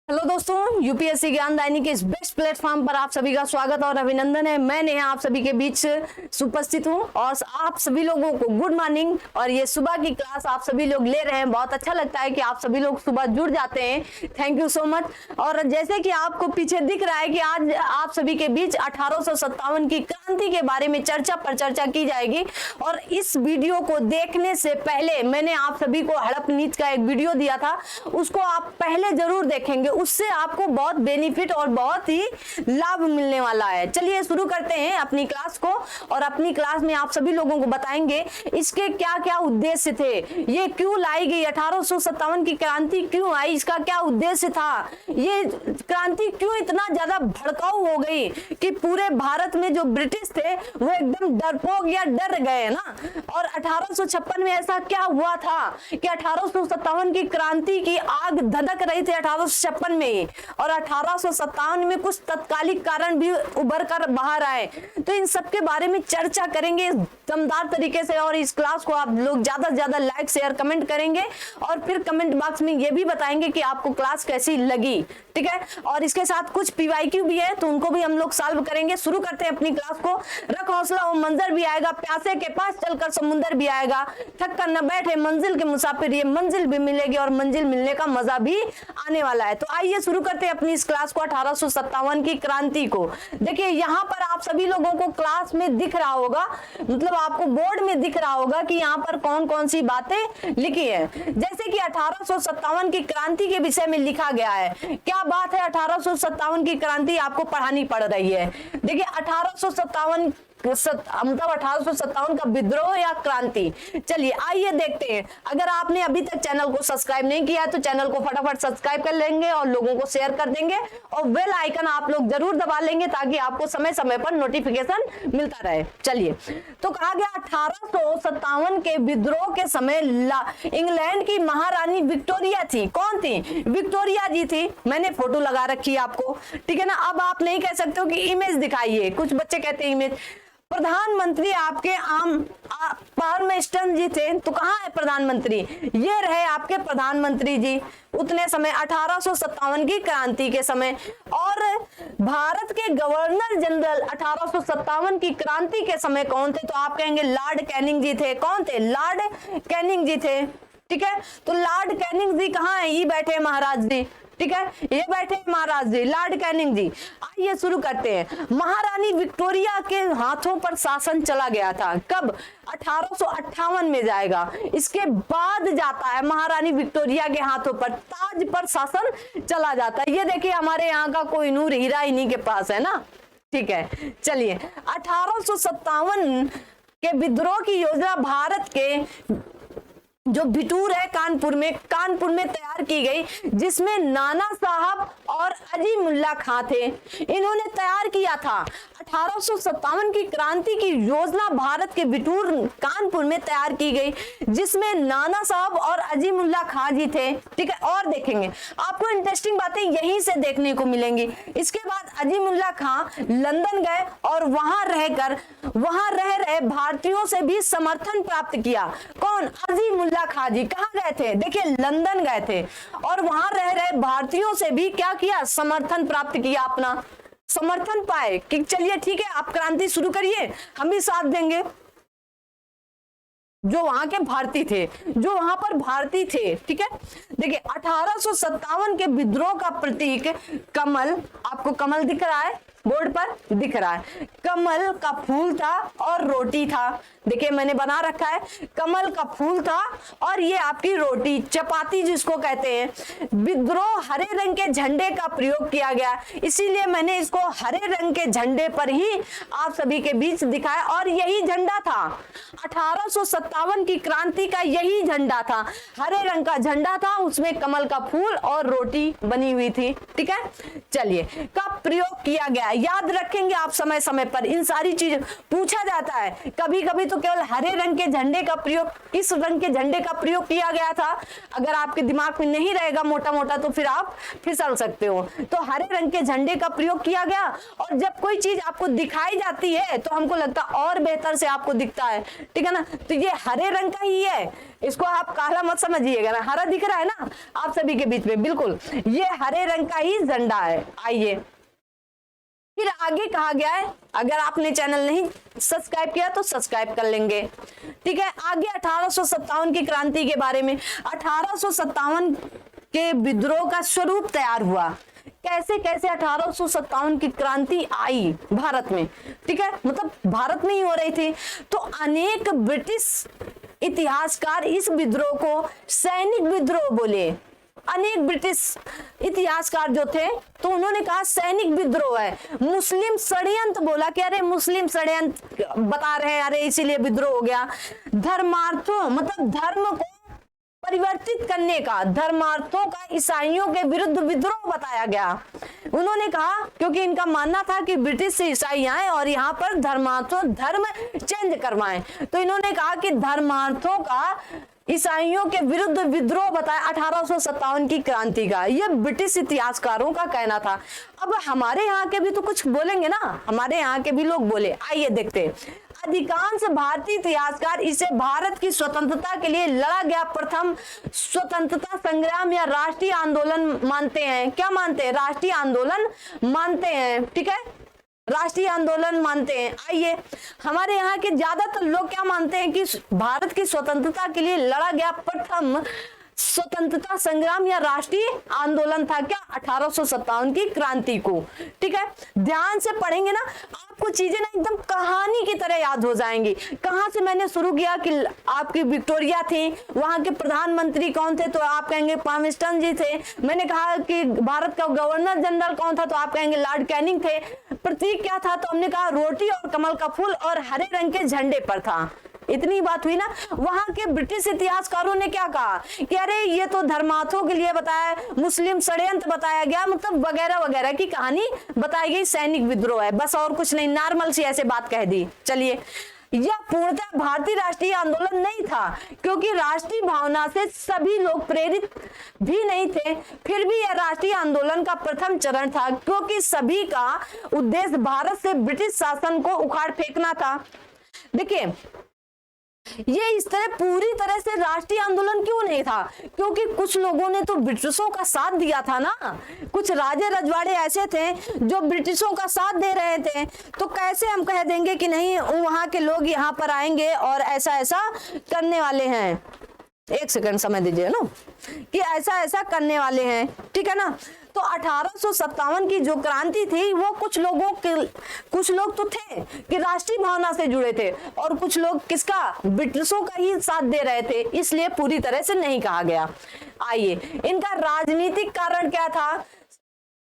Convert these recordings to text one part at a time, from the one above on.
Hello दोस्तों, UPSC ज्ञानदायिनी के इस बेस्ट प्लेटफॉर्म पर आप सभी का स्वागत और अभिनंदन है। मैं नेहा आप सभी के बीच उपस्थित हूं और आप सभी लोगों को गुड मॉर्निंग। और ये सुबह की क्लास आप सभी लोग ले रहे हैं, बहुत अच्छा लगता है कि आप सभी लोग सुबह जुड़ जाते हैं। Thank you so much. और जैसे कि आपको पीछे दिख रहा है कि आज आप सभी के बीच 1857 की क्रांति के बारे में चर्चा की जाएगी। और इस वीडियो को देखने से पहले मैंने आप सभी को हड़प नीच का एक वीडियो दिया था, उसको आप पहले जरूर देखेंगे, उससे आपको बहुत बेनिफिट और बहुत ही लाभ मिलने वाला है। चलिए शुरू करते हैं अपनी क्लास को। और अपनी क्लास में आप सभी लोगों को बताएंगे इसके क्या क्या उद्देश्य थे, ये क्यों लाई गई, 1857 की क्रांति क्यों आई, इसका क्या उद्देश्य था, ये क्रांति क्यों इतना ज्यादा भड़काऊ हो गई कि पूरे भारत में जो ब्रिटिश थे वो एकदम डरपोक या डर गए ना। और 1856 में ऐसा क्या हुआ था कि 1857 की क्रांति की आग धधक रही थी 1856 में ही, और 1857 में कुछ तत्कालिक कारण भी उभर कर बाहर आए। तो इन सब के बारे में चर्चा करेंगे दमदार तरीके से। और इस क्लास को आप लोग ज्यादा से ज्यादा लाइक शेयर कमेंट करेंगे और फिर कमेंट बॉक्स में ये भी बताएंगे कि आपको क्लास कैसी लगी, ठीक है। और इसके साथ कुछ पीवाईक्यू भी है तो उनको भी हम लोग सॉल्व करेंगे। शुरू करते हैं अपनी क्लास को। रख हौसला वो मंजर भी आएगा, प्यासे के पास चलकर समुंदर भी आएगा, थक कर न बैठे मंजिल के मुसाफिर, ये मंजिल भी मिलेगी और मंजिल मिलने का मजा भी आने वाला है। तो आइए शुरू करते हैं अपनी इस क्लास को, 1857 की क्रांति को। देखिए यहाँ पर आप सभी लोगों को क्लास में दिख रहा होगा, मतलब आपको बोर्ड में दिख रहा होगा कि यहाँ पर कौन कौन सी बातें लिखी है। जैसे कि 1857 की क्रांति के विषय में लिखा गया है। क्या बात है, 1857 की क्रांति आपको पढ़ानी पड़ रही है। देखिए 1857 मतलब 1857 का विद्रोह या क्रांति। चलिए आइए देखते हैं। अगर आपने अभी तक चैनल को सब्सक्राइब नहीं किया है तो चैनल को फटाफट सब्सक्राइब कर लेंगे और लोगों को शेयर कर देंगे और बेल आइकन आप लोग जरूर दबा लेंगे ताकि आपको समय समय पर नोटिफिकेशन मिलता रहे। चलिए, तो कहा गया 1857 के विद्रोह के समय इंग्लैंड की महारानी विक्टोरिया थी। कौन थी? विक्टोरिया जी थी। मैंने फोटो लगा रखी है आपको, ठीक है ना। अब आप नहीं कह सकते हो कि इमेज दिखाइए, कुछ बच्चे कहते हैं इमेज। प्रधानमंत्री आपके पार्मेस्टन जी थे, तो कहाँ है प्रधानमंत्री? ये रहे आपके प्रधानमंत्री जी उतने समय 1857 की क्रांति के समय। और भारत के गवर्नर जनरल 1857 की क्रांति के समय कौन थे? तो आप कहेंगे लॉर्ड कैनिंग जी थे। कौन थे? लॉर्ड कैनिंग जी थे, ठीक है। तो लॉर्ड कैनिंग जी कहाँ है? ये बैठे महाराज जी, ठीक है, ये बैठे महाराज जी, लॉर्ड कैनिंग जी। आइए शुरू करते हैं। महारानी विक्टोरिया के हाथों पर शासन चला गया था। कब? 1858 में जाएगा। इसके बाद जाता है महारानी विक्टोरिया के हाथों पर ताज पर शासन चला जाता है। ये देखिए हमारे यहाँ का कोहिनूर हीरा इन्हीं के पास है ना, ठीक है। चलिए 1857 के विद्रोह की योजना भारत के जो बिटूर है कानपुर में तैयार की गई, जिसमें नाना साहब और अजीमुल्ला खां थे। इन्होंने तैयार किया था। 1857 की क्रांति की योजना भारत के बिटूर कानपुर में तैयार की गई, जिसमें नाना साहब और अजीमुल्ला खां जी थे, ठीक है। और देखेंगे आपको इंटरेस्टिंग बातें यहीं से देखने को मिलेंगी। इसके बाद अजीमुल्ला खां लंदन गए और वहां रह रहे भारतीयों से भी समर्थन प्राप्त किया। कौन? अजीमुल्ला खां जी कहाँ गए थे? देखिए लंदन गए थे और वहां रह रहे भारतीयों से भी क्या किया? समर्थन प्राप्त किया, अपना समर्थन पाए कि चलिए ठीक है आप क्रांति शुरू करिए, हम भी साथ देंगे। जो वहां के भारतीय थे, जो वहां पर भारतीय थे, ठीक है। देखिए 1857 के विद्रोह का प्रतीक कमल, आपको कमल दिख रहा है बोर्ड पर, दिख रहा है। कमल का फूल था और रोटी था। देखिए मैंने बना रखा है, कमल का फूल था और ये आपकी रोटी, चपाती जिसको कहते हैं। विद्रोह हरे रंग के झंडे का प्रयोग किया गया, इसीलिए मैंने इसको हरे रंग के झंडे पर ही आप सभी के बीच दिखाया। और यही झंडा था 1857 की क्रांति का, यही झंडा था, हरे रंग का झंडा था, उसमें कमल का फूल और रोटी बनी हुई थी, ठीक है। चलिए कब प्रयोग किया गया याद रखेंगे आप समय समय पर इन सारी चीज पूछा जाता है। कभी कभी तो केवल हरे रंग के झंडे का प्रयोग, किस रंग के झंडे का प्रयोग किया गया था, अगर आपके दिमाग में नहीं रहेगा मोटा मोटा तो फिर आप फिसल सकते हो। तो हरे रंग के झंडे का प्रयोग किया गया, और जब कोई चीज आपको दिखाई जाती है तो हमको लगता है और बेहतर से आपको दिखता है, ठीक है ना। तो ये हरे रंग का ही है, इसको आप काला मत समझिएगा ना, हरा दिख रहा है ना आप सभी के बीच में, बिल्कुल ये हरे रंग का ही झंडा है। आइए फिर आगे कहा गया है, अगर आपने चैनल नहीं सब्सक्राइब किया तो सब्सक्राइब कर लेंगे, ठीक है। आगे 1857 की क्रांति के बारे में, 1857 के विद्रोह का स्वरूप तैयार हुआ, कैसे कैसे 1857 की क्रांति आई भारत में, ठीक है, मतलब भारत में ही हो रही थी। तो अनेक ब्रिटिश इतिहासकार इस विद्रोह को सैनिक विद्रोह बोले। अनेक ब्रिटिश इतिहासकार जो थे तो उन्होंने कहा सैनिक विद्रोह है। मुस्लिम षड्यंत्र बोला कि अरे मुस्लिम षड्यंत्र बता रहे हैं, अरे इसीलिए विद्रोह हो गया। धर्मार्थों मतलब धर्म को परिवर्तित करने का, धर्मार्थों का ईसाइयों के विरुद्ध विद्रोह बताया गया। उन्होंने कहा क्योंकि इनका मानना था कि ब्रिटिश से ईसाई आए और यहाँ पर धर्मार्थों धर्म चेंज करवाएं, तो इन्होंने कहा कि धर्मार्थों का ईसाइयों के विरुद्ध विद्रोह बताया 1857 की क्रांति का। यह ब्रिटिश इतिहासकारों का कहना था। अब हमारे यहाँ के भी तो कुछ बोलेंगे ना, हमारे यहाँ के भी लोग बोले, आइए देखते हैं। अधिकांश भारतीय इतिहासकार इसे भारत की स्वतंत्रता के लिए लड़ा गया प्रथम स्वतंत्रता संग्राम या राष्ट्रीय आंदोलन मानते हैं। क्या मानते हैं? राष्ट्रीय आंदोलन मानते हैं, ठीक है, राष्ट्रीय आंदोलन मानते हैं। आइए हमारे यहाँ के ज्यादातर लोग क्या मानते हैं कि भारत की स्वतंत्रता के लिए लड़ा गया प्रथम स्वतंत्रता संग्राम या राष्ट्रीय आंदोलन था क्या? 1857 की क्रांति को, ठीक है। ध्यान से पढ़ेंगे ना आपको चीजें ना एकदम कहानी की तरह याद हो जाएंगी। कहां से मैंने शुरू किया कि आपकी विक्टोरिया थी, वहां के प्रधानमंत्री कौन थे तो आप कहेंगे पामिस्टन जी थे। मैंने कहा कि भारत का गवर्नर जनरल कौन था तो आप कहेंगे लॉर्ड कैनिंग थे। प्रतीक क्या था तो हमने कहा रोटी और कमल का फूल और हरे रंग के झंडे पर था। इतनी बात हुई ना। वहां के ब्रिटिश इतिहासकारों ने क्या कहा कि अरे ये तो धर्मार्थों के लिए बताया, मुस्लिम षड्यंत्र बताया गया, मतलब वगैरह वगैरह की कहानी बताई गई, सैनिक विद्रोह है, बस और कुछ नहीं, नॉर्मल सी ऐसे बात कह दी। चलिए यह पूर्णतः भारतीय राष्ट्रीय आंदोलन नहीं था क्योंकि राष्ट्रीय भावना से सभी लोग प्रेरित भी नहीं थे। फिर भी यह राष्ट्रीय आंदोलन का प्रथम चरण था क्योंकि सभी का उद्देश्य भारत से ब्रिटिश शासन को उखाड़ फेंकना था। देखिए ये इस तरह पूरी तरह से राष्ट्रीय आंदोलन क्यों नहीं था? क्योंकि कुछ लोगों ने तो ब्रिटिशों का साथ दिया था ना, कुछ राजे रजवाड़े ऐसे थे जो ब्रिटिशों का साथ दे रहे थे। तो कैसे हम कह देंगे कि नहीं वहां के लोग यहाँ पर आएंगे और ऐसा ऐसा करने वाले हैं। एक सेकंड समय दीजिए ना, कि ऐसा ऐसा करने वाले हैं, ठीक है ना। तो 1857 की जो क्रांति थी वो कुछ लोग तो थे कि राष्ट्रीय भावना से जुड़े थे और कुछ लोग किसका, ब्रिटिशों का ही साथ दे रहे थे, इसलिए पूरी तरह से नहीं कहा गया। आइए इनका राजनीतिक कारण क्या था,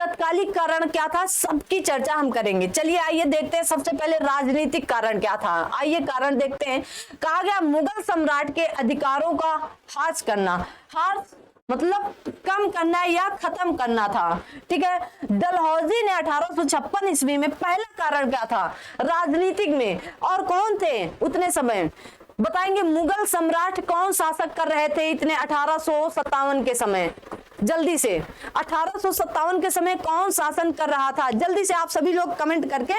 तत्कालिक कारण क्या था, सबकी चर्चा हम करेंगे। चलिए आइए देखते हैं सबसे पहले राजनीतिक कारण क्या था। आइए कारण देखते हैं। कहा गया मुगल सम्राट के अधिकारों का ह्रास करना, ह्रास मतलब कम करना या खत्म करना था, ठीक है। डलहौजी ने 1856 ईस्वी में पहला कारण क्या था राजनीतिक में, और कौन थे उतने समय बताएंगे। मुगल सम्राट कौन शासक कर रहे थे इतने 1857 के समय, जल्दी से 1857 के समय कौन शासन कर रहा था, जल्दी से आप सभी लोग कमेंट करके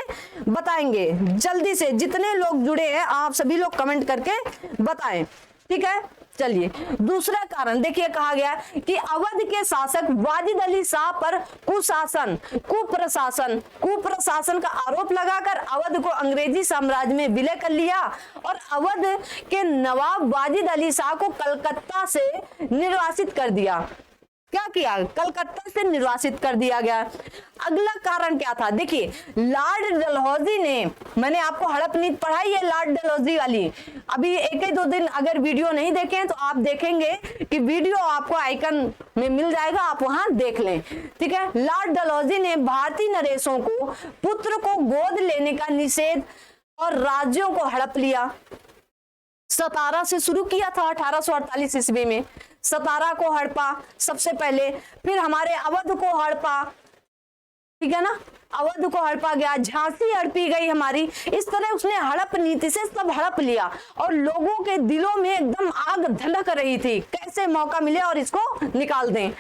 बताएंगे। जल्दी से जितने लोग जुड़े हैं आप सभी लोग कमेंट करके बताएं, ठीक है। चलिए दूसरा कारण देखिए, कहा गया कि अवध के शासक वाजिद अली शाह पर कुप्रशासन का आरोप लगाकर अवध को अंग्रेजी साम्राज्य में विलय कर लिया और अवध के नवाब वाजिद अली शाह को कलकत्ता से निर्वासित कर दिया। क्या किया? कलकत्ता से निर्वासित कर दिया गया। अगला कारण क्या था देखिए, लॉर्ड डलहौजी ने, मैंने आपको हड़प नीति पढ़ाई है लॉर्ड डलहौजी वाली, अभी एक ही दो दिन अगर वीडियो नहीं देखें तो आप देखेंगे कि वीडियो आपको आइकन में मिल जाएगा, आप वहां देख लें, ठीक है। लॉर्ड डलहौजी ने भारतीय नरेशों को पुत्र को गोद लेने का निषेध और राज्यों को हड़प लिया। सतारा से शुरू किया था 1848 ईस्वी में, सतारा को हड़पा सबसे पहले, फिर हमारे अवध को हड़पा, ठीक है ना, अवध को हड़पा गया, झांसी हड़पी गई हमारी। इस तरह उसने हड़प नीति से सब हड़प लिया और लोगों के दिलों में एकदम आग धधक रही थी, कैसे मौका मिले और इसको निकाल दें।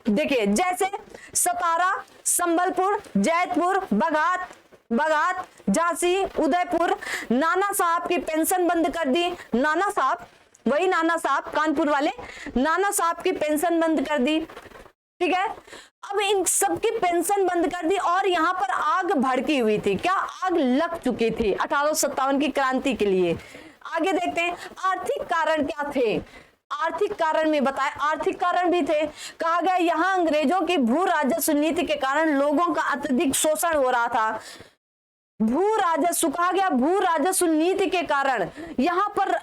देखिए जैसे सतारा, संबलपुर, जैतपुर, बगात, झांसी, उदयपुर, नाना साहब की पेंशन बंद कर दी। नाना साहब, वही नाना साहब कानपुर वाले, नाना साहब की पेंशन बंद कर दी। ठीक है, अब इन सबकी पेंशन बंद कर दी और यहाँ पर आग भड़की हुई थी। क्या आग लग चुकी थी 1857 की क्रांति के लिए। आगे देखते हैं आर्थिक कारण क्या थे। आर्थिक कारण में बताए, आर्थिक कारण भी थे। कहा गया यहाँ अंग्रेजों की भू राजस्व नीति के कारण लोगों का अत्यधिक शोषण हो रहा था। भू राजस्व, कहा गया भू राजस्व नीति के कारण यहाँ पर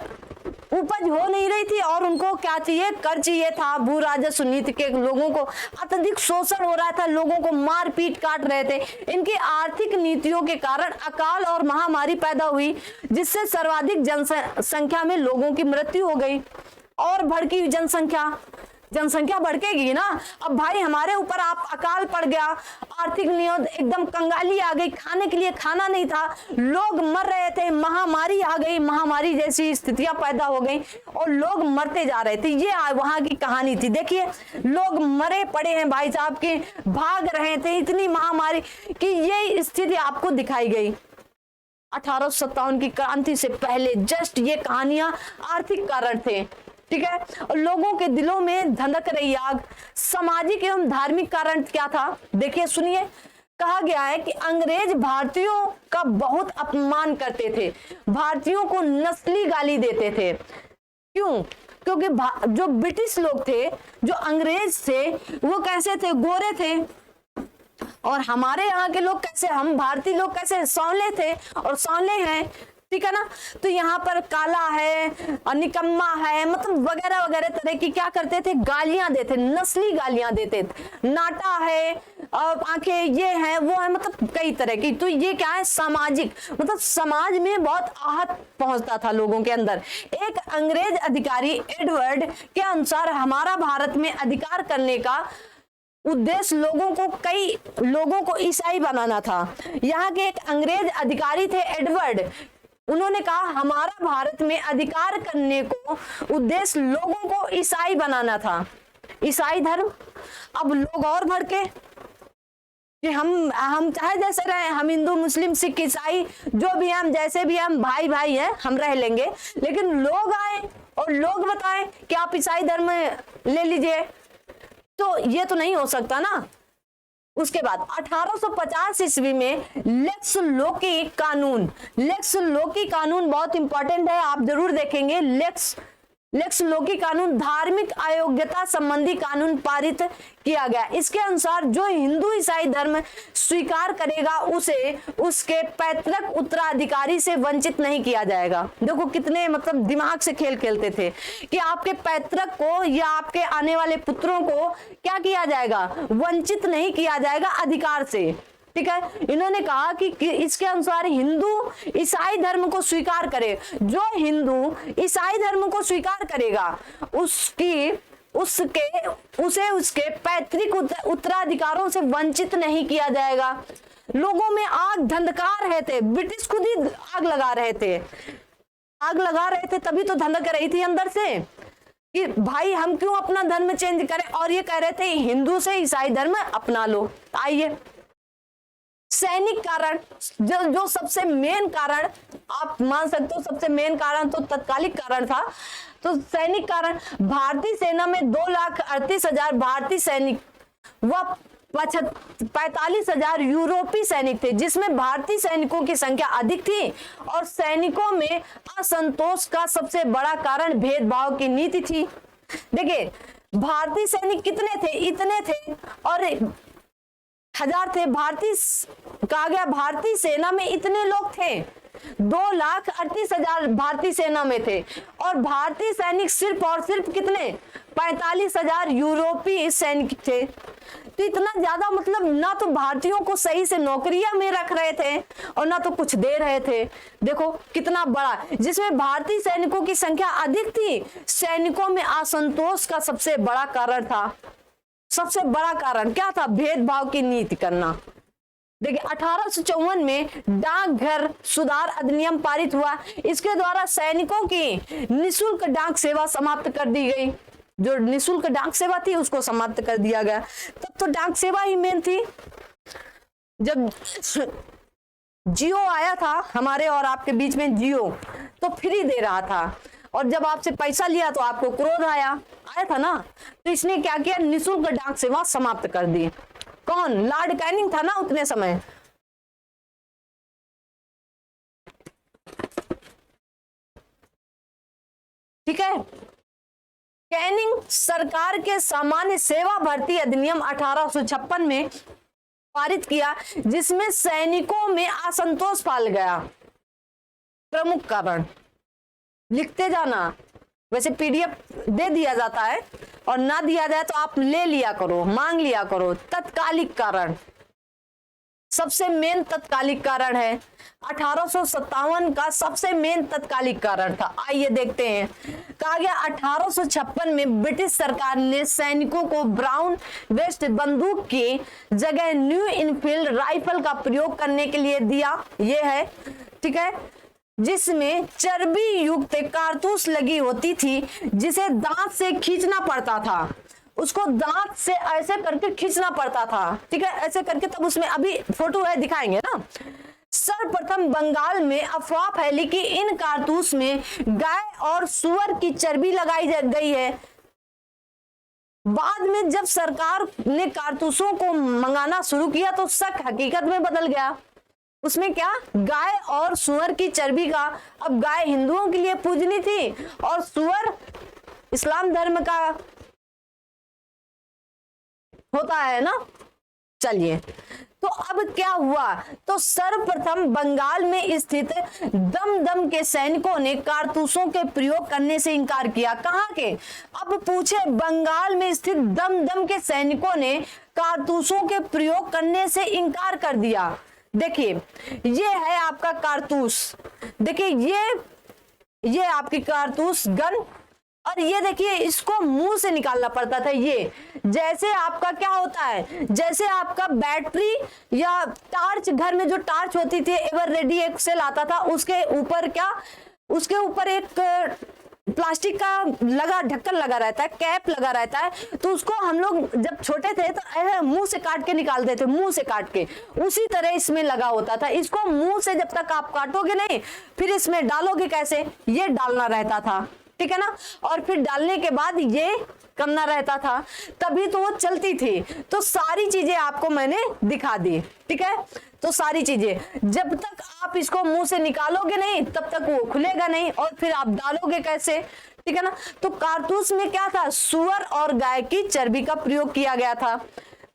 उपज हो नहीं रही थी और उनको क्या चाहिए, कर चाहिए था। भू राजस्व नीति के लोगों को अत्यधिक शोषण हो रहा था, लोगों को मार पीट काट रहे थे। इनकी आर्थिक नीतियों के कारण अकाल और महामारी पैदा हुई, जिससे सर्वाधिक जनसंख्या में लोगों की मृत्यु हो गई। और भड़की हुई जनसंख्या भड़केगी ना। अब भाई हमारे ऊपर आप अकाल पड़ गया, आर्थिक नियम एकदम कंगाली आ गई, खाने के लिए खाना नहीं था, लोग मर रहे थे, महामारी आ गई, महामारी जैसी स्थितियां पैदा हो गई और लोग मरते जा रहे थे। ये वहां की कहानी थी। देखिए लोग मरे पड़े हैं भाई साहब के, भाग रहे थे, इतनी महामारी की ये स्थिति आपको दिखाई गई 1857 की क्रांति से पहले। जस्ट ये कहानियां आर्थिक कारण थे, ठीक है, और लोगों के दिलों में धधक रही आग। सामाजिक एवं धार्मिक कारण क्या था, देखिए सुनिए। कहा गया है कि अंग्रेज भारतीयों का बहुत अपमान करते थे, भारतीयों को नस्ली गाली देते थे। क्यों? क्योंकि जो ब्रिटिश लोग थे, जो अंग्रेज थे, वो कैसे थे, गोरे थे, और हमारे यहाँ के लोग कैसे, हम भारतीय लोग कैसे सांवले थे और सांवले हैं, ठीक है ना। तो यहाँ पर काला है और निकम्मा है, मतलब वगैरह वगैरह तरह की क्या करते थे, गालियां देते, नस्ली गालियां देते थे। नाटा है और आंखें ये है वो है, मतलब कई तरह की। तो ये क्या है, सामाजिक, मतलब समाज में बहुत आहत पहुंचता था लोगों के अंदर। एक अंग्रेज अधिकारी एडवर्ड के अनुसार हमारा भारत में अधिकार करने का उद्देश्य कई लोगों को ईसाई बनाना था। यहाँ के एक अंग्रेज अधिकारी थे एडवर्ड, उन्होंने कहा हमारा भारत में अधिकार करने को उद्देश्य लोगों को ईसाई बनाना था, ईसाई धर्म। अब लोग और भड़के कि हम चाहे जैसे रहे, हम हिंदू मुस्लिम सिख ईसाई जो भी हम जैसे भी हम भाई भाई हैं, हम रह लेंगे। लेकिन लोग आए और लोग बताएं कि आप ईसाई धर्म ले लीजिए, तो ये तो नहीं हो सकता ना। उसके बाद 1850 ईस्वी में लेक्स लोकी कानून बहुत इंपॉर्टेंट है, आप जरूर देखेंगे। लेक्स लोकी कानून धार्मिक अयोग्यता संबंधी कानून पारित किया गया। इसके अनुसार जो हिंदू ईसाई धर्म स्वीकार करेगा उसे उसके पैतृक उत्तराधिकारी से वंचित नहीं किया जाएगा। देखो कितने मतलब दिमाग से खेल खेलते थे कि आपके पैतृक को या आपके आने वाले पुत्रों को क्या किया जाएगा, वंचित नहीं किया जाएगा अधिकार से, ठीक है। इन्होंने कहा कि इसके अनुसार हिंदू ईसाई धर्म को स्वीकार करे, जो हिंदू ईसाई धर्म को स्वीकार करेगा उसे उसके पैतृक उत्तराधिकारों से वंचित नहीं किया जाएगा। लोगों में आग धंधकार रहे थे, ब्रिटिश खुद ही आग लगा रहे थे, तभी तो धंधक रही थी अंदर से कि भाई हम क्यों अपना धर्म चेंज करें, और ये कह रहे थे हिंदू से ईसाई धर्म अपना लो। आइए सैनिक कारण, जो सबसे मेन कारण आप मान सकते हो, सबसे मेन कारण तो तत्कालिक कारण था। तो सैनिक कारण, भारतीय सेना में 2,38,000 भारतीय सैनिक व 45,000 यूरोपीय सैनिक थे, जिसमें भारतीय सैनिकों की संख्या अधिक थी। और सैनिकों में असंतोष का सबसे बड़ा कारण भेदभाव की नीति थी। देखिए भारतीय सैनिक कितने थे, इतने थे और 1,000 थे। कहा गया भारतीय सेना में इतने लोग थे, 2,38,000 भारतीय सेना में थे, और भारतीय सैनिक सिर्फ और सिर्फ कितने, 45,000 यूरोपीय सैनिक थे। तो इतना ज्यादा, मतलब ना तो भारतीयों को सही से नौकरियां में रख रहे थे और ना तो कुछ दे रहे थे। देखो कितना बड़ा, जिसमें भारतीय सैनिकों की संख्या अधिक थी, सैनिकों में असंतोष का सबसे बड़ा कारण था। सबसे बड़ा कारण क्या था, भेदभाव की नीति करना। देखिए 1854 में डाकघर सुधार अधिनियम पारित हुआ। इसके द्वारा सैनिकों की निःशुल्क डाक सेवा समाप्त कर दी गई। जो निःशुल्क डाक सेवा थी उसको समाप्त कर दिया गया। तब तो डाक सेवा ही मेन थी। जब जियो आया था हमारे और आपके बीच में, जियो तो फ्री दे रहा था, और जब आपसे पैसा लिया तो आपको क्रोध आया था ना, तो इसने क्या किया, निःशुल्क डाक सेवा समाप्त कर दी। कौन? लॉर्ड कैनिंग था ना उतने समय। ठीक है, कैनिंग सरकार के सामान्य सेवा भर्ती अधिनियम 1856 में पारित किया, जिसमें सैनिकों में असंतोष पाल गया। प्रमुख कारण लिखते जाना, वैसे पीडीएफ दे दिया जाता है, और ना दिया जाए तो आप ले लिया करो, मांग लिया करो। तत्कालिक कारण, सबसे मेन तत्कालिक कारण है 1857 का, सबसे मेन तत्कालिक कारण था। आइए देखते हैं। कहा गया 1856 में ब्रिटिश सरकार ने सैनिकों को ब्राउन वेस्ट बंदूक की जगह न्यू इनफील्ड राइफल का प्रयोग करने के लिए दिया। ये है, ठीक है, जिसमें चर्बी युक्त कारतूस लगी होती थी, जिसे दांत से खींचना पड़ता था। उसको दांत से ऐसे करके खींचना पड़ता था, ठीक है, ऐसे करके। तब उसमें अभी फोटो है, दिखाएंगे ना। सर्वप्रथम बंगाल में अफवाह फैली कि इन कारतूस में गाय और सुअर की चर्बी लगाई गई है। बाद में जब सरकार ने कारतूसों को मंगाना शुरू किया तो शक हकीकत में बदल गया। उसमें क्या, गाय और सुअर की चर्बी का। अब गाय हिंदुओं के लिए पूजनी थी और सुअर इस्लाम धर्म का होता है ना। चलिए, तो अब क्या हुआ, तो सर्वप्रथम बंगाल में स्थित दमदम के सैनिकों ने कारतूसों के प्रयोग करने से इनकार किया। कहां के? अब पूछे, बंगाल में स्थित दमदम के सैनिकों ने कारतूसों के प्रयोग करने से इनकार कर दिया। देखिए, ये है आपका कारतूस, देखिए ये आपकी कारतूस गन, और ये देखिए इसको मुंह से निकालना पड़ता था। ये जैसे आपका क्या होता है, जैसे आपका बैटरी या टार्च, घर में जो टार्च होती थी एवर रेडी एक सेल आता था, उसके ऊपर क्या, उसके ऊपर एक प्लास्टिक का लगा ढक्कन लगा रहता है, कैप लगा रहता है। तो उसको हम लोग जब छोटे थे तो मुंह से काट के निकालते थे, मुंह से काट के। उसी तरह इसमें लगा होता था। इसको मुंह से जब तक आप काटोगे नहीं, फिर इसमें डालोगे कैसे, ये डालना रहता था, ठीक है ना। और फिर डालने के बाद ये करना रहता था, तभी तो वो चलती थी। तो सारी चीजें आपको मैंने दिखा दी, ठीक है। तो सारी चीजें जब तक आप इसको मुंह से निकालोगे नहीं तब तक वो खुलेगा नहीं, और फिर आप डालोगे कैसे, ठीक है ना। तो कारतूस में क्या था, सुअर और गाय की चर्बी का प्रयोग किया गया था।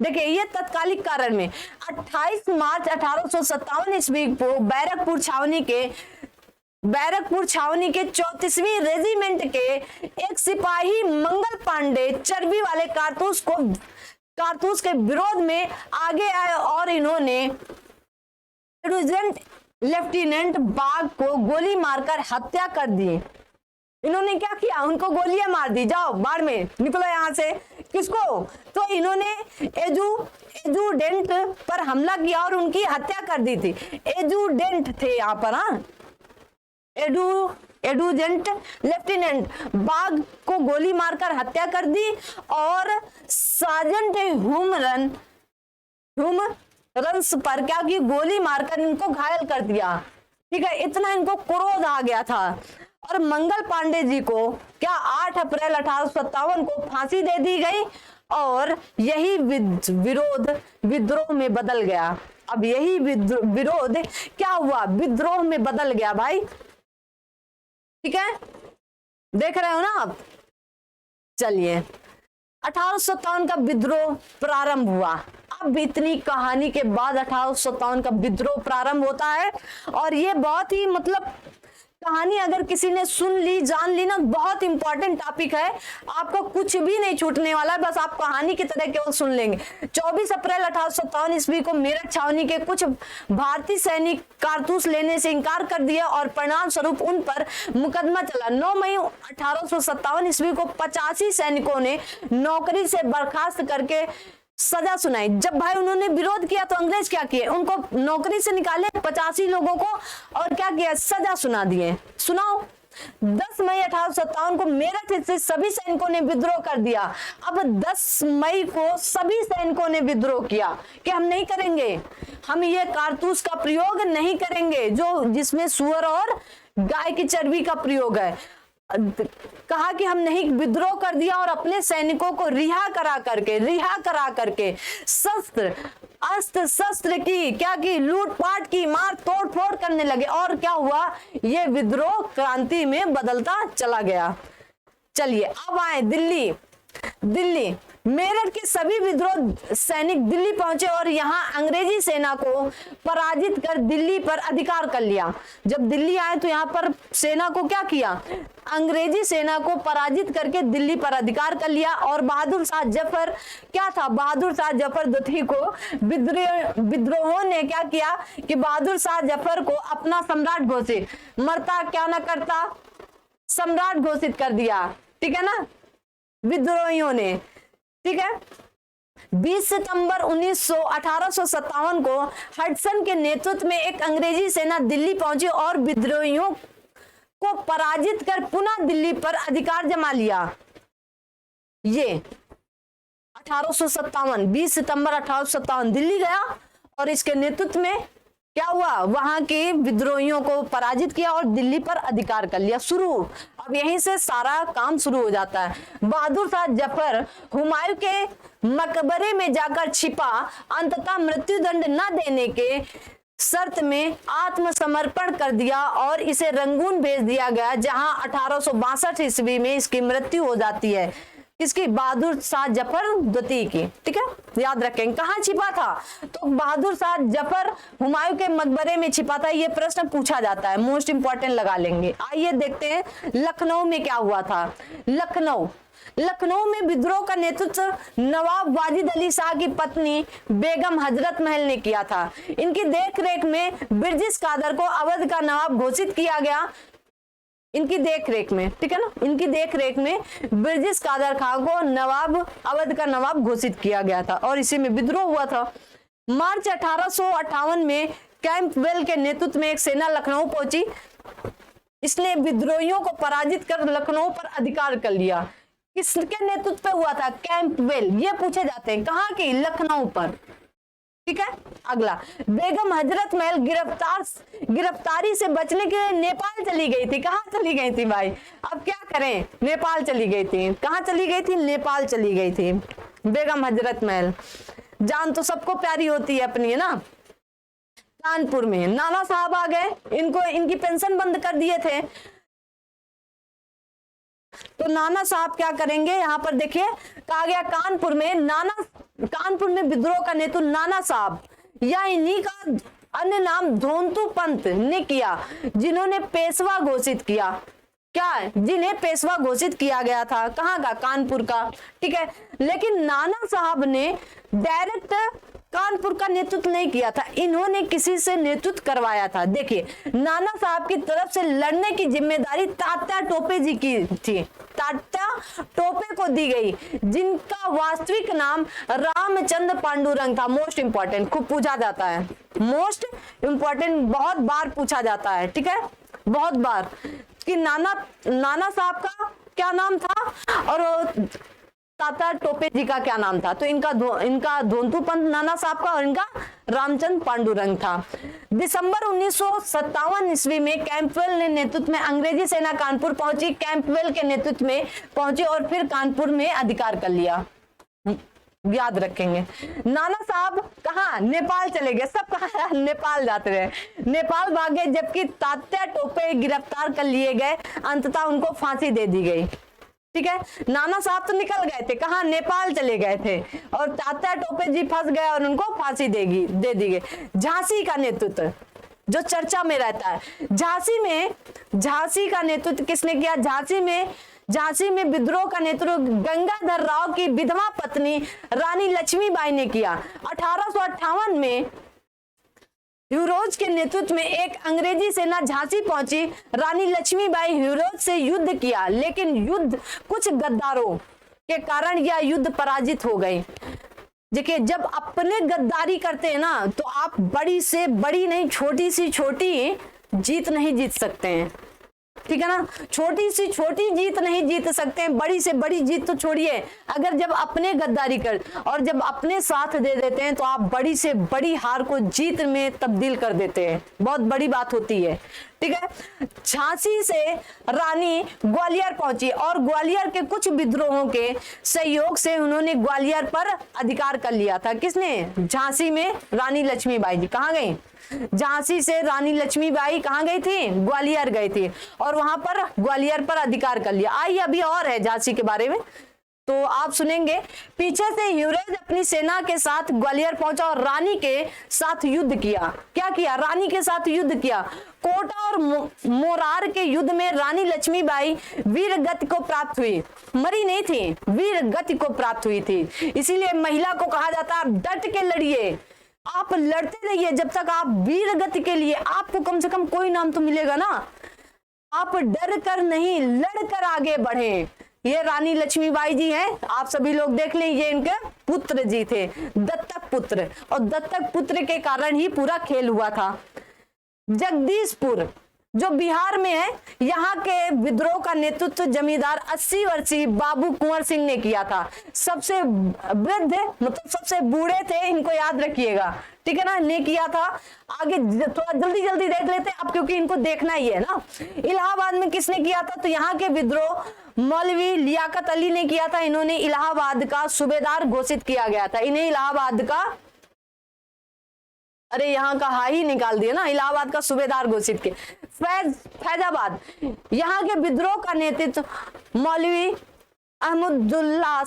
देखिए, ये तत्कालिक कारण में 28 मार्च 1857 ईस्वी को बैरकपुर छावनी के 34वीं रेजिमेंट के एक सिपाही मंगल पांडे चर्बी वाले कारतूस के विरोध में आगे आए और इन्होंने लेफ्टिनेंट बाग को गोली मारकर हत्या कर दी। इन्होंने क्या किया, उनको गोलियां मार दी, जाओ बाढ़ में निकलो यहां से। किसको? तो इन्होंने एजुडेंट पर हमला किया और उनकी हत्या कर दी थी। एजुडेंट थे यहाँ पर, हाँ, एडुजेंट लेफ्टिनेंट बाग को गोली मारकर हत्या कर दी, और सार्जेंट ह्यूमरंस पर क्या की, गोली मारकर इनको घायल कर दिया, ठीक है। इतना इनको क्रोध आ गया था। और मंगल पांडे जी को क्या 8 अप्रैल 1857 को फांसी दे दी गई, और यही विरोध विद्रोह में बदल गया। अब यही विरोध क्या हुआ, विद्रोह में बदल गया भाई, ठीक है, देख रहे हो ना आप। चलिए, 1857 का विद्रोह प्रारंभ हुआ। अब इतनी कहानी के बाद 1857 का विद्रोह प्रारंभ होता है, और ये बहुत ही मतलब कहानी अगर किसी ने सुन ली, जान ली ना, बहुत इंपॉर्टेंट टॉपिक है, आपको कुछ भी नहीं छूटने वाला है, बस आप कहानी की तरह केवल सुन लेंगे। 24 अप्रैल 1857 ईस्वी को मेरठ छावनी के कुछ भारतीय सैनिक कारतूस लेने से इनकार कर दिया, और परिणाम स्वरूप उन पर मुकदमा चला। 9 मई 1857 ईस्वी को 85 सैनिकों ने नौकरी से बर्खास्त करके सजा सुनाई। जब भाई उन्होंने विरोध किया तो अंग्रेज क्या किए, उनको नौकरी से निकाले 85 लोगों को, और क्या किया, सजा सुना दिए। सुनाओ। 10 मई 1857 को मेरठ से सभी सैनिकों ने विद्रोह कर दिया। अब 10 मई को सभी सैनिकों ने विद्रोह किया कि हम नहीं करेंगे, हम ये कारतूस का प्रयोग नहीं करेंगे जो जिसमें सुअर और गाय की चर्बी का प्रयोग है। कहा कि हम नहीं, विद्रोह कर दिया और अपने सैनिकों को रिहा करा करके अस्त्र शस्त्र की क्या की, लूटपाट की, मार तोड़ फोड़ करने लगे। और क्या हुआ, ये विद्रोह क्रांति में बदलता चला गया। चलिए अब आए दिल्ली। मेरठ के सभी विद्रोह सैनिक दिल्ली पहुंचे और यहां अंग्रेजी सेना को पराजित कर दिल्ली पर अधिकार कर लिया। जब दिल्ली आए तो यहां पर सेना को क्या किया, अंग्रेजी सेना को पराजित करके दिल्ली पर अधिकार कर लिया। और बहादुर शाह जफर क्या था, बहादुर शाह जफर द्वितीय को विद्रोहों ने क्या किया कि बहादुर शाह जफर को अपना सम्राट घोषित, मरता क्या न करता, सम्राट घोषित कर दिया। ठीक है ना, विद्रोहियों ने। ठीक है, 20 सितंबर 1857 को हडसन के नेतृत्व में एक अंग्रेजी सेना दिल्ली पहुंची और विद्रोहियों को पराजित कर पुनः दिल्ली पर अधिकार जमा लिया। ये 1857, 20 सितंबर 1857 दिल्ली गया और इसके नेतृत्व में क्या हुआ, वहां के विद्रोहियों को पराजित किया और दिल्ली पर अधिकार कर लिया। शुरू, अब यहीं से सारा काम शुरू हो जाता है। बहादुर शाह जफर हुमायूं के मकबरे में जाकर छिपा, अंततः मृत्युदंड न देने के शर्त में आत्मसमर्पण कर दिया और इसे रंगून भेज दिया गया, जहां 1862 ईस्वी में इसकी मृत्यु हो जाती है। किसकी, बहादुर शाह जफर द्वितीय की। ठीक है, याद रखें। कहाँ छिपा था, तो बहादुर शाह जफर हुमायूं के मकबरे में छिपा था। ये प्रश्न पूछा जाता है, मोस्ट इंपॉर्टेंट लगा लेंगे। आइए देखते हैं लखनऊ में क्या हुआ था। लखनऊ में विद्रोह का नेतृत्व नवाब वाजिद अली शाह की पत्नी बेगम हजरत महल ने किया था। इनकी देखरेख में ब्रिटिश कादर को अवध का नवाब घोषित किया गया। इनकी देखरेख में, ठीक है ना, इनकी देखरेख में ब्रिटिश कादर खान को नवाब, अवध का नवाब घोषित किया गया था और इसी में विद्रोह हुआ था। मार्च 1858 में कैंपबेल के नेतृत्व में एक सेना लखनऊ पहुंची। इसने विद्रोहियों को पराजित कर लखनऊ पर अधिकार कर लिया। किसके नेतृत्व पे हुआ था, कैंपबेल। ये पूछे जाते हैं, कहाँ की, लखनऊ पर। ठीक है, अगला, बेगम हजरत महल गिरफ्तारी से बचने के लिए नेपाल चली गई थी। कहाँ चली गई थी भाई, अब क्या करें, नेपाल चली गई थी। कहाँ चली गई थी, नेपाल चली गई थी बेगम हजरत महल। जान तो सबको प्यारी होती है अपनी, है ना। कानपुर में नाना साहब आ गए, इनकी पेंशन बंद कर दिए थे। तो नाना साहब क्या करेंगे, यहाँ पर देखिए कहा गया कानपुर में विद्रोह का नेतृत्व नाना साहब या इन्हीं का अन्य नाम धोंतू पंत ने किया, जिन्होंने पेशवा घोषित किया। जिन्हें पेशवा घोषित किया गया था, कहाँ का, कानपुर का। ठीक है, लेकिन नाना साहब ने डायरेक्ट कानपुर का नेतृत्व नहीं किया था, इन्होंने किसी से नेतृत्व करवाया था। देखिए, नाना साहब की तरफ से लड़ने की जिम्मेदारी तात्या टोपे जी की थी। तात्या टोपे को दी गई, जिनका वास्तविक नाम रामचंद्र पांडुरंग था। मोस्ट इंपॉर्टेंट, खूब पूछा जाता है, मोस्ट इंपॉर्टेंट, बहुत बार पूछा जाता है। ठीक है, बहुत बार, कि नाना साहब का क्या नाम था और तात्या टोपे जी का क्या नाम था। तो इनका धोंतू पंत नाना साहब का और इनका रामचंद्र पांडुरंग था। दिसंबर 1957 ईस्वी में कैंपबेल ने नेतृत्व में अंग्रेजी सेना कानपुर पहुंची। कैंपबेल के नेतृत्व में पहुंची और फिर कानपुर में अधिकार कर लिया। याद रखेंगे, नाना साहब कहाँ, नेपाल चले गए। सब कहाँ, नेपाल जाते रहे, नेपाल भागे, जबकि तात्या टोपे गिरफ्तार कर लिए गए। अंततः उनको फांसी दे दी गई। ठीक है, नाना साहब तो निकल गए थे, कहाँ, नेपाल चले गए थे, और तात्या टोपे जी फंस गए और उनको फांसी दे दी गई। झांसी का नेतृत्व जो चर्चा में रहता है, झांसी का नेतृत्व किसने किया, झांसी में विद्रोह का नेतृत्व गंगाधर राव की विधवा पत्नी रानी लक्ष्मीबाई ने किया। 1858 में ह्यूरोज के नेतृत्व में एक अंग्रेजी सेना झांसी पहुंची। रानी लक्ष्मीबाई ह्यूरोज से युद्ध किया, लेकिन कुछ गद्दारों के कारण यह युद्ध पराजित हो गई। देखिए जब अपने गद्दारी करते हैं ना तो आप बड़ी से बड़ी नहीं, छोटी सी छोटी जीत नहीं जीत सकते हैं, ठीक है ना। छोटी सी छोटी जीत नहीं जीत सकते हैं, बड़ी से बड़ी जीत तो छोड़िए। अगर जब अपने गद्दारी कर और जब अपने साथ दे देते हैं तो आप बड़ी से बड़ी हार को जीत में तब्दील कर देते हैं, बहुत बड़ी बात होती है, ठीक है। झांसी से रानी ग्वालियर पहुंची और ग्वालियर के कुछ विद्रोहों के सहयोग से उन्होंने ग्वालियर पर अधिकार कर लिया था। किसने? झांसी में रानी लक्ष्मीबाई जी। कहाँ गई? झांसी से रानी लक्ष्मीबाई कहाँ गई थी? ग्वालियर गई थी और वहां पर ग्वालियर पर अधिकार कर लिया। आइए अभी और है झांसी के बारे में तो आप सुनेंगे। पीछे से ह्यूरेज अपनी सेना के साथ ग्वालियर पहुंचा और रानी के साथ युद्ध किया। क्या किया? रानी के साथ युद्ध किया। कोटा और मोरार के युद्ध में रानी लक्ष्मीबाई वीर गति को प्राप्त हुई, मरी नहीं थी, वीर गति को प्राप्त हुई थी। इसीलिए महिला को कहा जाता है डट के लड़िए, आप लड़ते रहिए जब तक आप वीर गति के लिए, आपको कम से कम कोई नाम तो मिलेगा ना। आप डर कर नहीं, लड़ कर आगे बढ़े। ये रानी लक्ष्मीबाई जी हैं, आप सभी लोग देख लें, ये इनके पुत्र जी थे, दत्तक पुत्र, और दत्तक पुत्र के कारण ही पूरा खेल हुआ था। जगदीशपुर जो बिहार में है, यहाँ के विद्रोह का नेतृत्व जमींदार 80 वर्षीय बाबू कुंवर सिंह ने किया था। सबसे वृद्ध मतलब सबसे बूढ़े थे, इनको याद रखिएगा, ठीक है ना, ने किया था। आगे थोड़ा जल्दी जल्दी देख लेते हैं अब क्योंकि इनको देखना ही है ना। इलाहाबाद में किसने किया था? तो यहाँ के विद्रोह मौलवी लियाकत अली ने किया था। इन्होंने इलाहाबाद का सूबेदार घोषित किया गया था। इन्हें इलाहाबाद का, अरे यहाँ का हा ही निकाल दिया ना, इलाहाबाद का सूबेदार घोषित किया। फैजाबाद, यहाँ के विद्रोह का नेतृत्व मौलवी अहमदुल्ला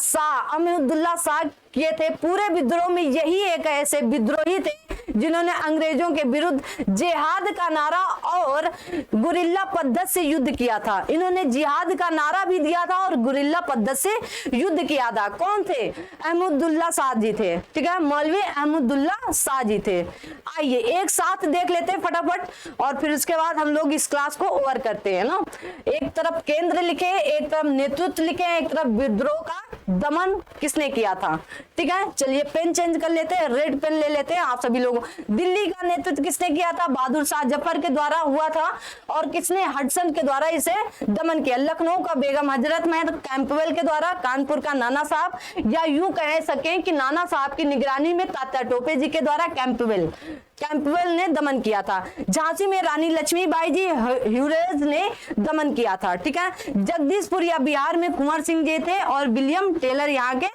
शाह किए थे। पूरे विद्रोह में यही एक ऐसे विद्रोही थे जिन्होंने अंग्रेजों के विरुद्ध जिहाद का नारा और गुरिल्ला पद्धति से युद्ध किया था। इन्होंने जिहाद का नारा भी दिया था और गुरिल्ला पद्धति से युद्ध किया था। कौन थे? अहमदुल्ला शाह जी थे, ठीक है, मौलवी अहमदुल्ला शाह जी थे। आइए एक साथ देख लेते हैं फटाफट और फिर उसके बाद हम लोग इस क्लास को ओवर करते हैं ना। एक तरफ केंद्र लिखे, एक तरफ नेतृत्व लिखे, एक तरफ विद्रोह का दमन किसने किया था, ठीक है। चलिए पेन चेंज कर लेते हैं, रेड पेन ले लेते हैं आप सभी लोग। दिल्ली का नेतृत्व किसने किया था? बहादुर शाह जफर के द्वारा हुआ था। और किसने? हडसन के द्वारा इसे दमन किया। लखनऊ का बेगम हजरत महल कैंपबेल के द्वारा, कानपुर का नाना साहब, या यूं कह सके कि नाना साहब की निगरानी में तात्या टोपे जी के द्वारा कैंपबेल ने दमन किया था। झांसी में रानी लक्ष्मीबाई जी ह्यूरेज ने दमन किया था, ठीक है। जगदीशपुर या बिहार में कुंवर सिंह जी थे और विलियम टेलर यहाँ के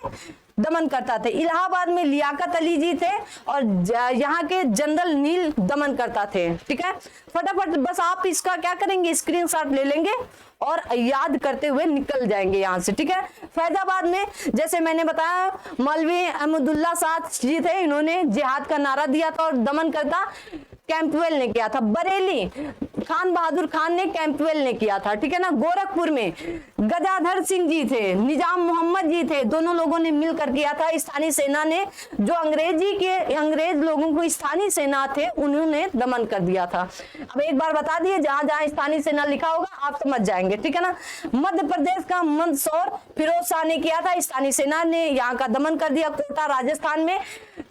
दमन करता थे। इलाहाबाद में लियाकत अली जी थे और यहाँ के जनरल नील दमन करता थे, ठीक है। फटाफट बस आप इसका क्या करेंगे, स्क्रीनशॉट ले लेंगे और याद करते हुए निकल जाएंगे यहाँ से, ठीक है। फैजाबाद में जैसे मैंने बताया मौलवी अहमदुल्ला शाह जी थे, इन्होंने जिहाद का नारा दिया था और दमन करता कैंपबेल ने किया था। बरेली खान बहादुर खान ने, कैंपबेल ने किया था, ठीक है ना। गोरखपुर में गदाधर सिंह जी थे, निजाम मोहम्मद जी थे, दोनों लोगों ने मिलकर किया था। स्थानीय सेना ने, जो अंग्रेज लोगों को स्थानीय सेना थे, उन्होंने दमन कर दिया था। अब एक बार बता दिए, जहां जहां स्थानीय सेना लिखा होगा आप समझ जाएंगे, ठीक है ना। मध्य प्रदेश का मंदसौर फिरोज शाह ने किया था, स्थानीय सेना ने यहाँ का दमन कर दिया। कोटा राजस्थान में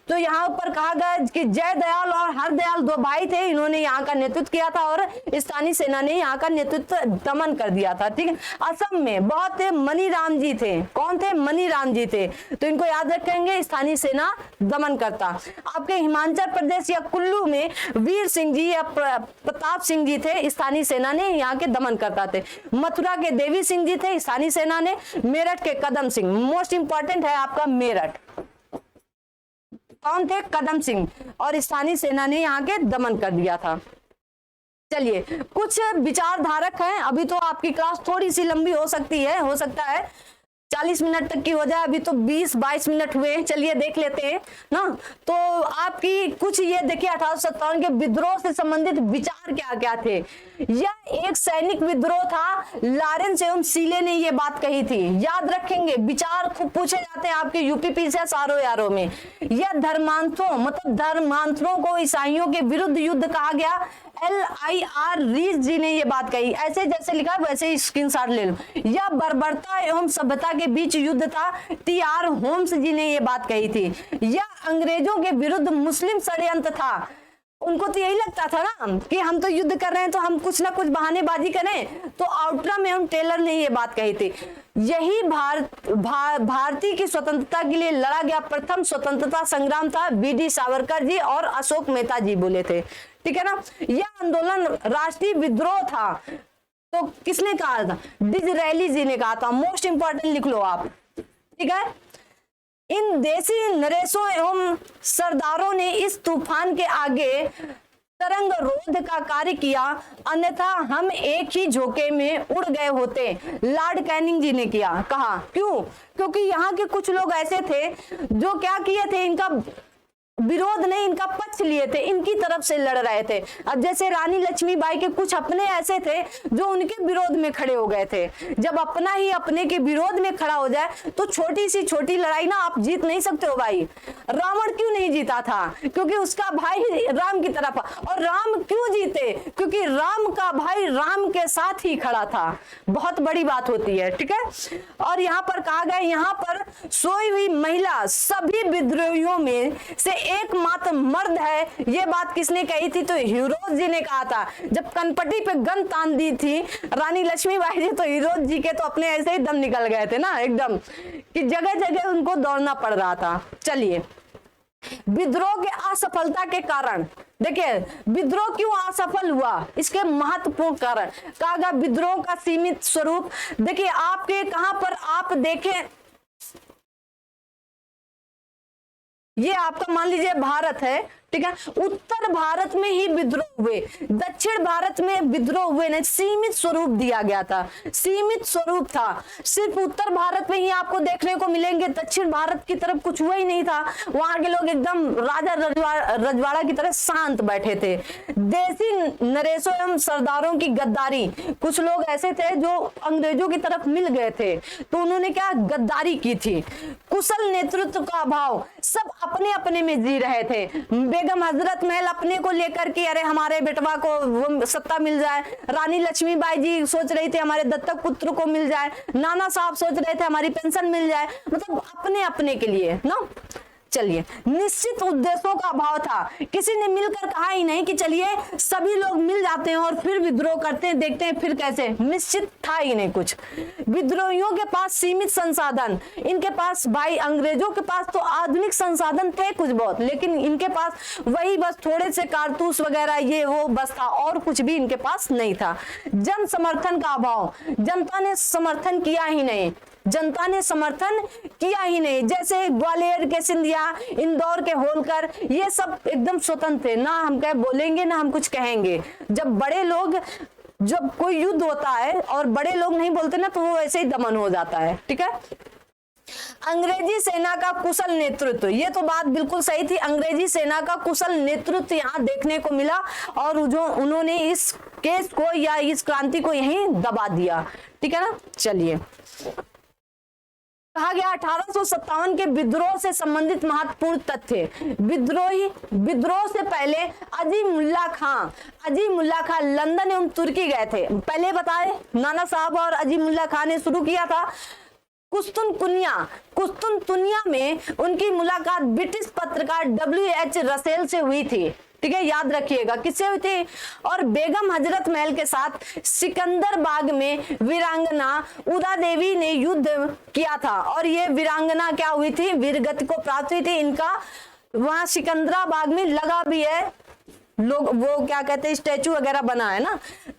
तो यहाँ पर कहा गया कि जय दयाल और हरदयाल दो भाई थे, इन्होंने यहाँ का नेतृत्व किया था और स्थानीय सेना ने यहाँ का नेतृत्व दमन कर दिया था, ठीक है। असम में बहुत मनीराम जी थे। कौन थे? मनीराम जी थे, तो इनको याद रखेंगे, स्थानीय सेना दमन करता। आपके हिमाचल प्रदेश या कुल्लू में वीर सिंह जी या प्रताप सिंह जी थे, स्थानीय सेना ने यहाँ के दमन करता थे। मथुरा के देवी सिंह जी थे, स्थानीय सेना ने। मेरठ के कदम सिंह, मोस्ट इंपॉर्टेंट है आपका मेरठ, कौन थे? कदम सिंह, और स्थानीय सेना ने यहाँ के दमन कर दिया था। चलिए कुछ विचारधारक हैं, अभी तो आपकी क्लास थोड़ी सी लंबी हो सकती है, हो सकता है 40 मिनट तक की हो जाए, अभी तो 20-22 मिनट हुए हैं। चलिए देख लेते हैं ना। तो आपकी कुछ ये देखिए 1857 के विद्रोह से संबंधित विचार क्या क्या थे। यह एक सैनिक विद्रोह था, लॉरेंस एवं सीले ने ये बात कही थी। याद रखेंगे, विचार खूब पूछे जाते हैं आपके यूपीपी से सारों यारों में। यह धर्मांतरों मतलब धर्मांतरों को ईसाइयों के विरुद्ध युद्ध कहा गया। LIR रीज जी ने ये बात कही, ऐसे जैसे लिखा है वैसे ही स्क्रीनशॉट ले लो। यह बर्बरता एवं सभ्यता के बीच युद्ध था, TR होम्स जी ने ये बात कही थी। यह अंग्रेजों के विरुद्ध मुस्लिम षड्यंत्र था। उनको तो यही लगता था ना कि हम तो युद्ध कर रहे हैं तो हम कुछ ना कुछ बहानेबाजी करें, तो आउटरम एवं टेलर ने ये बात कही थी। यही भारतीय की स्वतंत्रता के लिए लड़ा गया प्रथम स्वतंत्रता संग्राम था, BD सावरकर जी और अशोक मेहता जी बोले थे, ठीक है ना। यह आंदोलन राष्ट्रीय विद्रोह था, तो किसने कहा था? डिसरेली जी ने कहा था। मोस्ट इंपॉर्टेंट लिख लो आप, ठीक है। इन देसी नरेशों एवं सरदारों ने इस तूफान के आगे तरंग रोध का कार्य किया, अन्यथा हम एक ही झोंके में उड़ गए होते। लॉर्ड कैनिंग जी ने किया कहा। क्यों? क्योंकि यहाँ के कुछ लोग ऐसे थे जो क्या किए थे, इनका विरोध नहीं, इनका पक्ष लिए थे, इनकी तरफ से लड़ रहे थे। अब जैसे रानी लक्ष्मीबाई के कुछ अपने ऐसे थे जो उनके विरोध में खड़े हो गए थे। जब अपना ही अपने के विरोध में खड़ा हो जाए तो छोटी सी छोटी लड़ाई ना आप जीत नहीं सकते हो भाई। रावण क्यों नहीं जीता था? क्योंकि उसका भाई राम की तरफ। और राम क्यों जीते? क्योंकि राम का भाई राम के साथ ही खड़ा था। बहुत बड़ी बात होती है, ठीक है। और यहाँ पर कहा गया, यहाँ पर सोई हुई महिला सभी विद्रोहियों में से एकमात्र मर्द है। ये बात किसने कही थी? तो हीरोज जी ने कहा था। जब कनपटी पे गन तान दी थी रानी लक्ष्मीबाई जी, तो हीरोज जी के तो अपने ऐसे ही दम निकल गए थे ना एकदम, कि जगह जगह उनको दौड़ना पड़ रहा था। चलिए, विद्रोह के असफलता के कारण, देखिए विद्रोह क्यों असफल हुआ, इसके महत्वपूर्ण कारण कहा गया। विद्रोह का सीमित स्वरूप, देखिए आपके कहां पर आप देखें, ये आपका मान लीजिए भारत है, ठीक है। उत्तर भारत में ही विद्रोह हुए, दक्षिण भारत में विद्रोह हुए नहीं, सीमित स्वरूप दिया गया था, सीमित स्वरूप था। सिर्फ उत्तर भारत में ही आपको देखने को मिलेंगे, दक्षिण भारत की तरफ कुछ हुआ ही नहीं था। वहां के लोग एकदम राजा रजवाड़ा की तरह शांत बैठे थे। देसी नरेशों एवं सरदारों की गद्दारी, कुछ लोग ऐसे थे जो अंग्रेजों की तरफ मिल गए थे, तो उन्होंने क्या गद्दारी की थी। कुशल नेतृत्व का अभाव, सब अपने अपने में जी रहे थे। बेगम हजरत महल अपने को लेकर के, अरे हमारे बेटवा को वो सत्ता मिल जाए। रानी लक्ष्मीबाई जी सोच रही थी हमारे दत्तक पुत्र को मिल जाए। नाना साहब सोच रहे थे हमारी पेंशन मिल जाए, मतलब अपने अपने के लिए ना। चलिए, निश्चित उद्देश्यों का अभाव था। किसी ने मिलकर कहा ही नहीं कि चलिए सभी लोग मिल जाते हैं और फिर विद्रोह करते हैं, देखते हैं फिर कैसे। निश्चित था ही नहीं कुछ। विद्रोहियों के पास सीमित संसाधन, इनके पास भाई अंग्रेजों के पास तो आधुनिक संसाधन थे कुछ बहुत, लेकिन इनके पास वही बस थोड़े से कारतूस वगैरह ये वो बस था, और कुछ भी इनके पास नहीं था। जन समर्थन का अभाव, जनता ने समर्थन किया ही नहीं, जनता ने समर्थन किया ही नहीं। जैसे ग्वालियर के सिंधिया, इंदौर के होलकर, ये सब एकदम स्वतंत्र थे, ना हम क्या बोलेंगे ना हम कुछ कहेंगे। जब बड़े लोग, जब कोई युद्ध होता है और बड़े लोग नहीं बोलते ना, तो वो ऐसे ही दमन हो जाता है, ठीक है। अंग्रेजी सेना का कुशल नेतृत्व, ये तो बात बिल्कुल सही थी। अंग्रेजी सेना का कुशल नेतृत्व यहाँ देखने को मिला और जो उन्होंने इस केस को या इस क्रांति को यहीं दबा दिया, ठीक है ना। चलिए, कहा गया 1857 के विद्रोह से संबंधित महत्वपूर्ण तथ्य। विद्रोह से पहले अजीमुल्ला खान लंदन एवं तुर्की गए थे। पहले बताए नाना साहब और अजीमुल्ला खान ने शुरू किया था। कुस्तुनतुनिया में उनकी मुलाकात ब्रिटिश पत्रकार WH रसेल से हुई थी, ठीक है, याद रखिएगा किससे हुई थी। और बेगम हजरत महल के साथ सिकंदर बाग में वीरांगना उदा देवी ने युद्ध किया था, और ये वीरांगना क्या हुई थी, वीरगति को प्राप्त हुई थी। इनका वहां सिकंदरा बाग में लगा भी है, लोग वो क्या कहते हैं स्टैचू वगैरह बना है ना।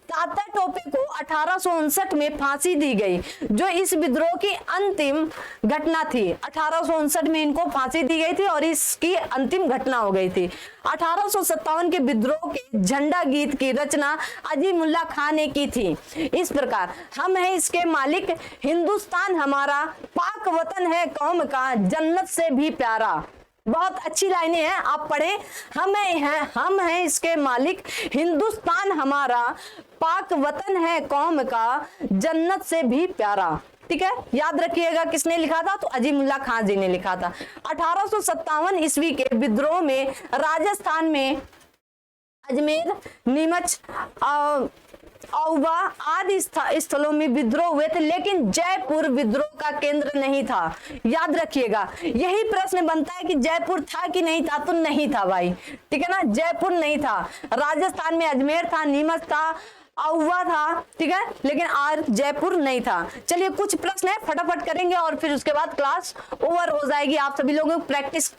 तात्या टोपे को 1859 में फांसी दी गई, जो इस विद्रोह की अंतिम घटना थी। 1859 में इनको फांसी दी गई थी और इसकी अंतिम घटना हो गई थी। 1857 के विद्रोह के झंडा गीत की रचना अजीमुल्ला खान ने की थी इस प्रकार। हम हैं इसके मालिक, हिंदुस्तान हमारा, पाक वतन है कौम का, जन्नत से भी प्यारा। बहुत अच्छी लाइनें हैं, आप पढ़ें। हम हैं इसके मालिक, हिंदुस्तान हमारा, पाक वतन है कौम का, जन्नत से भी प्यारा, ठीक है। याद रखिएगा किसने लिखा था, तो अजीमुल्ला खान जी ने लिखा था। 1857 ईस्वी के विद्रोह में राजस्थान में अजमेर, नीमच, औवा आदि स्थलों में विद्रोह हुए थे, लेकिन जयपुर विद्रोह का केंद्र नहीं था। याद रखिएगा, यही प्रश्न बनता है कि जयपुर था कि नहीं था, तो नहीं था भाई, ठीक है ना, जयपुर नहीं था। राजस्थान में अजमेर था, नीमच था, औवा था, ठीक है, लेकिन आज जयपुर नहीं था। चलिए कुछ प्रश्न है फटाफट करेंगे और फिर उसके बाद क्लास ओवर हो जाएगी। आप सभी लोगों को प्रैक्टिस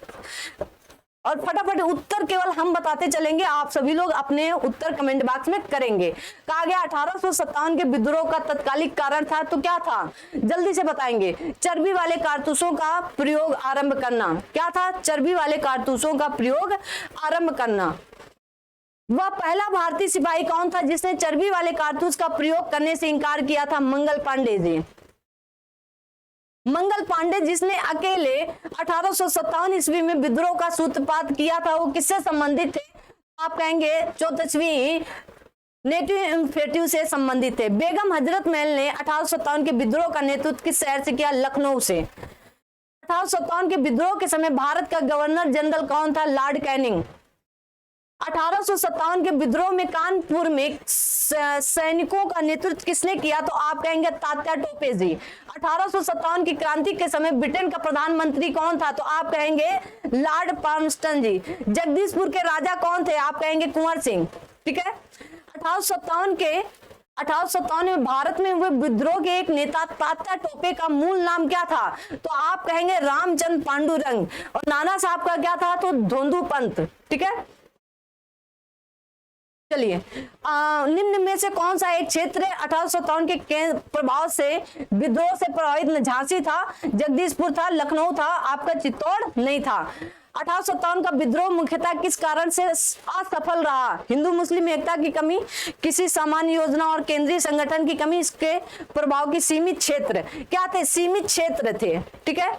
और फटाफट उत्तर केवल हम बताते चलेंगे, आप सभी लोग अपने उत्तर कमेंट बॉक्स में करेंगे। कहा गया 1857 के विद्रोह का तत्कालिक कारण था, तो क्या था, जल्दी से बताएंगे। चर्बी वाले कारतूसों का प्रयोग आरंभ करना। क्या था, चर्बी वाले कारतूसों का प्रयोग आरंभ करना। वह पहला भारतीय सिपाही कौन था जिसने चर्बी वाले कारतूस का प्रयोग करने से इंकार किया था? मंगल पांडे जी। मंगल पांडे जिसने अकेले 1857 ईस्वी में विद्रोह का सूत्रपात किया था, वो किससे संबंधित थे? आप कहेंगे 34वीं नेटिव इन्फेटिव से संबंधित थे। बेगम हजरत महल ने 1857 के विद्रोह का नेतृत्व किस शहर से किया? लखनऊ से। 1857 के विद्रोह के समय भारत का गवर्नर जनरल कौन था? Lord Canning. 1857 के विद्रोह में कानपुर में सैनिकों का नेतृत्व किसने किया? तो आप कहेंगे तात्या टोपे जी। 1857 की क्रांति के समय ब्रिटेन का प्रधानमंत्री कौन था? तो आप कहेंगे लॉर्ड पार्मस्टन जी। जगदीशपुर के राजा कौन थे? आप कहेंगे कुंवर सिंह, ठीक है। 1857 में भारत में हुए विद्रोह के एक नेता तात्या टोपे का मूल नाम क्या था? तो आप कहेंगे रामचंद्र पांडुरंग। और नाना साहब का क्या था? तो धोंदू पंत, ठीक है। चलिए निम्न में से कौन सा एक क्षेत्र 1857 के प्रभाव से विद्रोह से प्रभावित? झांसी था, जगदीशपुर था, लखनऊ था, आपका चित्तौड़ नहीं था। 1857 का विद्रोह मुख्यतः किस कारण से असफल रहा? हिंदू मुस्लिम एकता की कमी, किसी सामान्य योजना और केंद्रीय संगठन की कमी, इसके प्रभाव की सीमित क्षेत्र। क्या थे? सीमित क्षेत्र थे, ठीक है।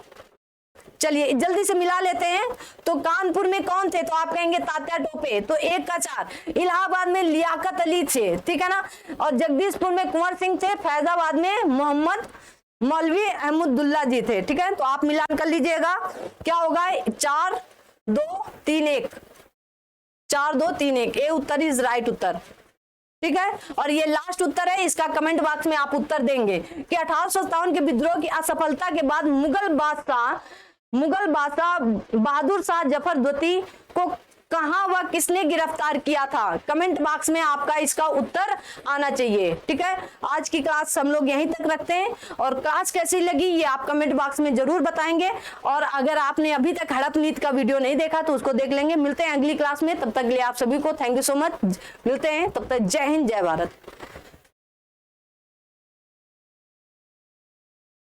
चलिए जल्दी से मिला लेते हैं। तो कानपुर में कौन थे? तो आप कहेंगे तात्या टोपे, तो 1 का 4। इलाहाबाद में लियाकत अली थे, ठीक है ना। और जगदीशपुर में कुंवर सिंह थे, फैजाबाद में मोहम्मद मौलवी अहमदुल्ला जी थे, ठीक है। तो आप मिलान कर लीजिएगा, क्या होगा? 4 2 3 1, 4 2 3 1। ए उत्तर इज राइट उत्तर, ठीक है। और ये लास्ट उत्तर है, इसका कमेंट बॉक्स में आप उत्तर देंगे कि 1857 के विद्रोह की असफलता के बाद मुगल बादशाह बहादुर शाह जफर द्वितीय को कहां व किसने गिरफ्तार किया था? कमेंट बॉक्स में आपका इसका उत्तर आना चाहिए, ठीक है। आज की क्लास हम लोग यहीं तक रखते हैं और क्लास कैसी लगी ये आप कमेंट बॉक्स में जरूर बताएंगे। और अगर आपने अभी तक हड़प नीति का वीडियो नहीं देखा तो उसको देख लेंगे। मिलते हैं अगली क्लास में, तब तक के लिए आप सभी को थैंक यू सो मच। मिलते हैं, तब तक जय हिंद, जय भारत।